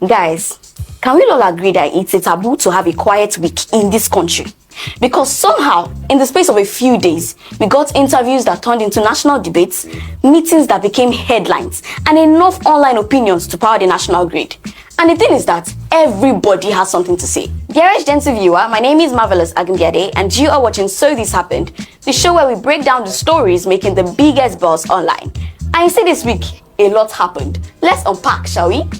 Guys, can we all agree that it's a taboo to have a quiet week in this country? Because somehow, in the space of a few days, we got interviews that turned into national debates, meetings that became headlines, and enough online opinions to power the national grid. And the thing is that everybody has something to say. Dearest gentle viewer, my name is Marvelous Agunbiade, and you are watching So This Happened, the show where we break down the stories making the biggest buzz online. And you see this week, a lot happened. Let's unpack, shall we?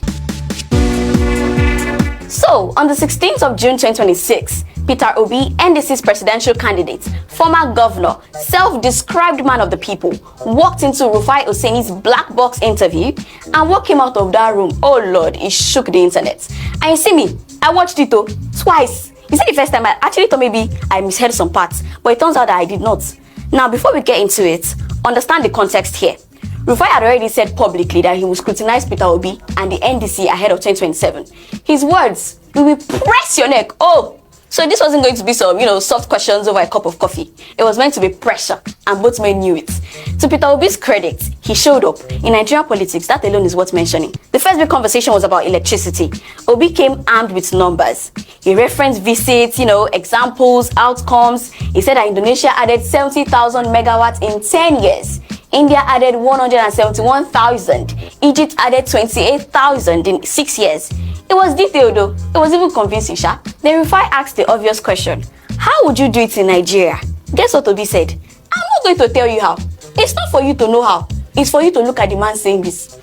So, on the 16th of June 2026, Peter Obi, NDC's presidential candidate, former governor, self-described man of the people, walked into Rufai Oseni's black box interview, and what came out of that room, oh lord, it shook the internet. And you see me, I watched it twice. You see, the first time I actually thought maybe I misheard some parts, but it turns out that I did not. Now, before we get into it, understand the context here. Rufai had already said publicly that he would scrutinize Peter Obi and the NDC ahead of 2027. His words, "We will press your neck." Oh, so this wasn't going to be some, soft questions over a cup of coffee. It was meant to be pressure, and both men knew it. To Peter Obi's credit, he showed up. In Nigerian politics, that alone is worth mentioning. The first big conversation was about electricity. Obi came armed with numbers. He referenced visits, examples, outcomes. He said that Indonesia added 70,000 megawatts in 10 years. India added 171,000. Egypt added 28,000 in 6 years. It was detailed though. It was even convincing, sha. Then Rufai asked the obvious question. How would you do it in Nigeria? Guess what Obi said? I'm not going to tell you how. It's not for you to know how. It's for you to look at the man saying this.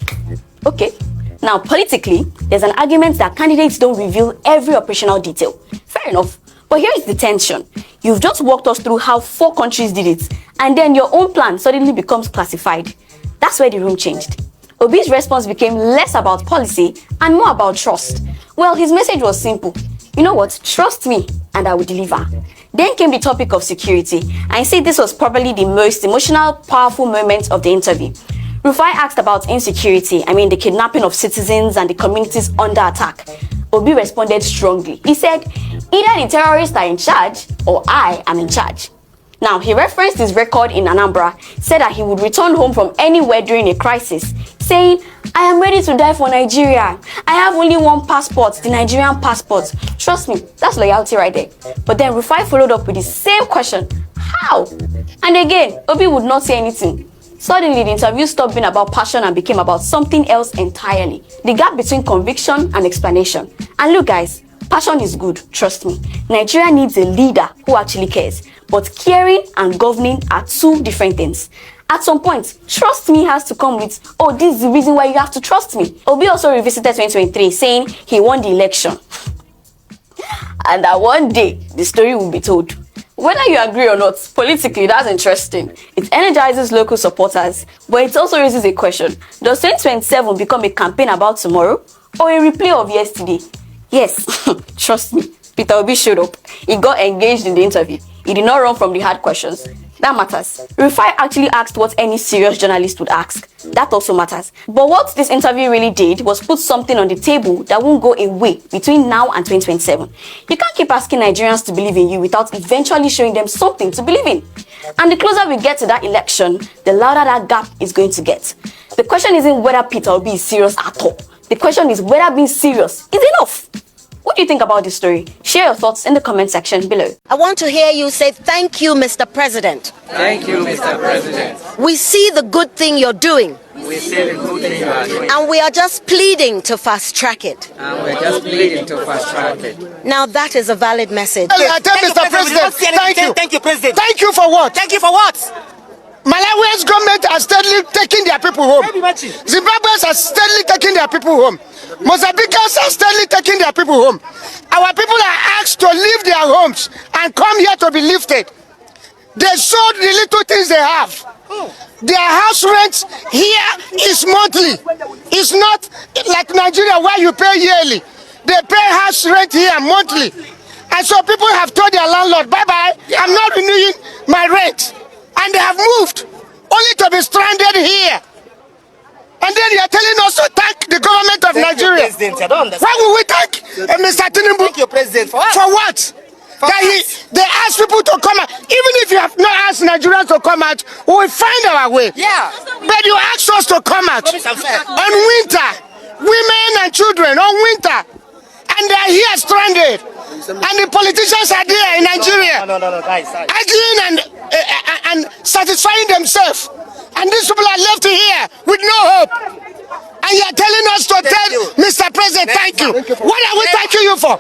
Okay. Now, politically, there's an argument that candidates don't reveal every operational detail. Fair enough. But here is the tension. You've just walked us through how 4 countries did it, and then your own plan suddenly becomes classified. That's where the room changed. Obi's response became less about policy and more about trust. Well, his message was simple. You know what? Trust me and I will deliver. Then came the topic of security. I say this was probably the most emotional, powerful moment of the interview. Rufai asked about insecurity, the kidnapping of citizens and the communities under attack. Obi responded strongly. He said, either the terrorists are in charge or I am in charge. Now, he referenced his record in Anambra, said that he would return home from anywhere during a crisis, saying, I am ready to die for Nigeria. I have only one passport, the Nigerian passport. Trust me, that's loyalty right there. But then Rufai followed up with the same question, how? And again, Obi would not say anything. Suddenly, the interview stopped being about passion and became about something else entirely. The gap between conviction and explanation. And look guys, passion is good, trust me. Nigeria needs a leader who actually cares. But caring and governing are 2 different things. At some point, trust me has to come with, oh, this is the reason why you have to trust me. Obi also revisited 2023, saying he won the election. And that one day, the story will be told. Whether you agree or not, politically, that's interesting. It energizes local supporters, but it also raises a question. Does 2027 become a campaign about tomorrow or a replay of yesterday? Yes, trust me, Peter Obi showed up. He got engaged in the interview. He did not run from the hard questions. That matters. Rufai actually asked what any serious journalist would ask. That also matters. But what this interview really did was put something on the table that won't go away between now and 2027. You can't keep asking Nigerians to believe in you without eventually showing them something to believe in. And the closer we get to that election, the louder that gap is going to get. The question isn't whether Peter Obi is serious at all. The question is whether being serious is enough. What do you think about this story? Share your thoughts in the comment section below. I want to hear you say thank you, Mr. President. Thank you, Mr. President. We see the good thing you're doing. We see the good thing you are doing. And we are just pleading to fast track it. And we're just pleading to fast track it. Now that is a valid message. I tell Mr. President, thank you. Thank you, President. Thank you for what? Thank you for what? Malawi's government has steadily taken their people home. Zimbabweans are steadily taking their people home. Mozambicans are steadily taking their people home. Our people are asked to leave their homes and come here to be lifted. They sold the little things they have. Their house rent here is monthly. It's not like Nigeria where you pay yearly. They pay house rent here monthly. And so people have told their landlord, bye-bye, I'm not renewing my rent. And they have moved, only to be stranded here. And then you are telling us to thank the government of Nigeria. President, I don't understand. Why will we thank Mr. Tinubu? Thank you, President. For what? For what? They ask people to come out. Even if you have not asked Nigerians to come out, we will find our way. Yeah. But you ask us to come out on winter. women and children on winter, and they are here stranded. And the politicians are there in Nigeria, arguing and satisfying themselves. And these people are left here with no hope. And you are telling us to tell Mr. President, thank you. What are we thanking you for?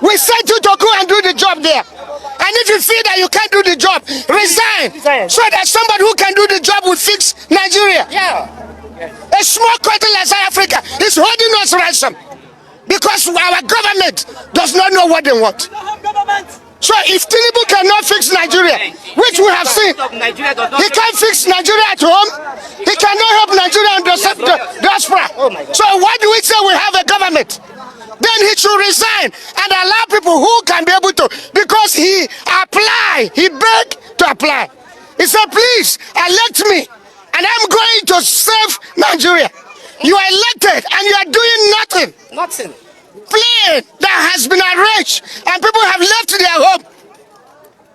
We sent you to go and do the job there. And if you feel that you can't do the job, resign. So that somebody who can do the job will fix Nigeria. A small country like South Africa is holding us ransom because our government does not know what they want. So if Tinubu cannot fix Nigeria, which we have seen, he can't fix Nigeria at home, he cannot help Nigeria in the diaspora. So why do we say we have a government? Then he should resign and allow people who can be able to, because he begged to apply. He said, please elect me and I'm going to save Nigeria. You are elected and you are doing nothing. Nothing. Plane that has been arranged and people have left their home.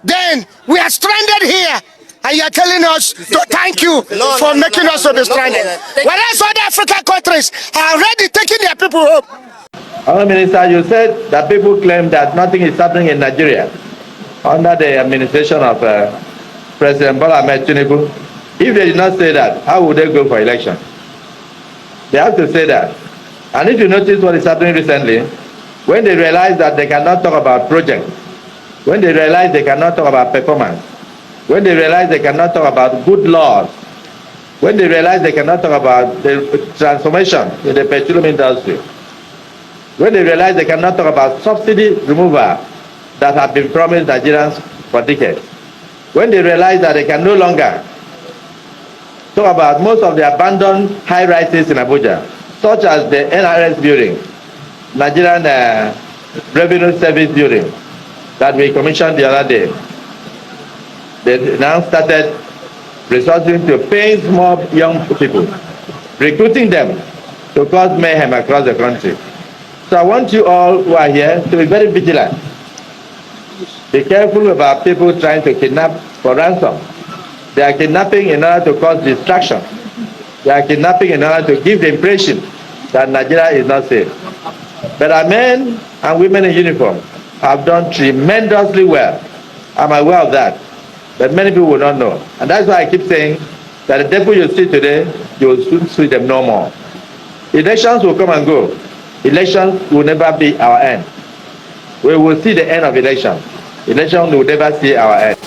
Then we are stranded here and you are telling us to thank you for making us to be stranded. Whereas other African countries are already taking their people home. Honourable Minister, you said that people claim that nothing is happening in Nigeria under the administration of President Bola Ahmed Tinubu. If they did not say that, how would they go for election? They have to say that. And if you notice what is happening recently, when they realize that they cannot talk about projects, when they realize they cannot talk about performance, when they realize they cannot talk about good laws, when they realize they cannot talk about the transformation in the petroleum industry, when they realize they cannot talk about subsidy removal that have been promised Nigerians for decades, when they realize that they can no longer talk about most of the abandoned high-rises in Abuja, such as the NRS building, Nigerian Revenue Service building that we commissioned the other day. They now started resorting to paying small young people, recruiting them to cause mayhem across the country. So I want you all who are here to be very vigilant. Be careful about people trying to kidnap for ransom. They are kidnapping in order to cause distraction. They are kidnapping in order to give the impression that Nigeria is not safe. But our men and women in uniform have done tremendously well. I'm aware of that. But many people will not know. And that's why I keep saying that the devil you see today, you will soon see them no more. Elections will come and go. Elections will never be our end. We will see the end of elections. Elections will never see our end.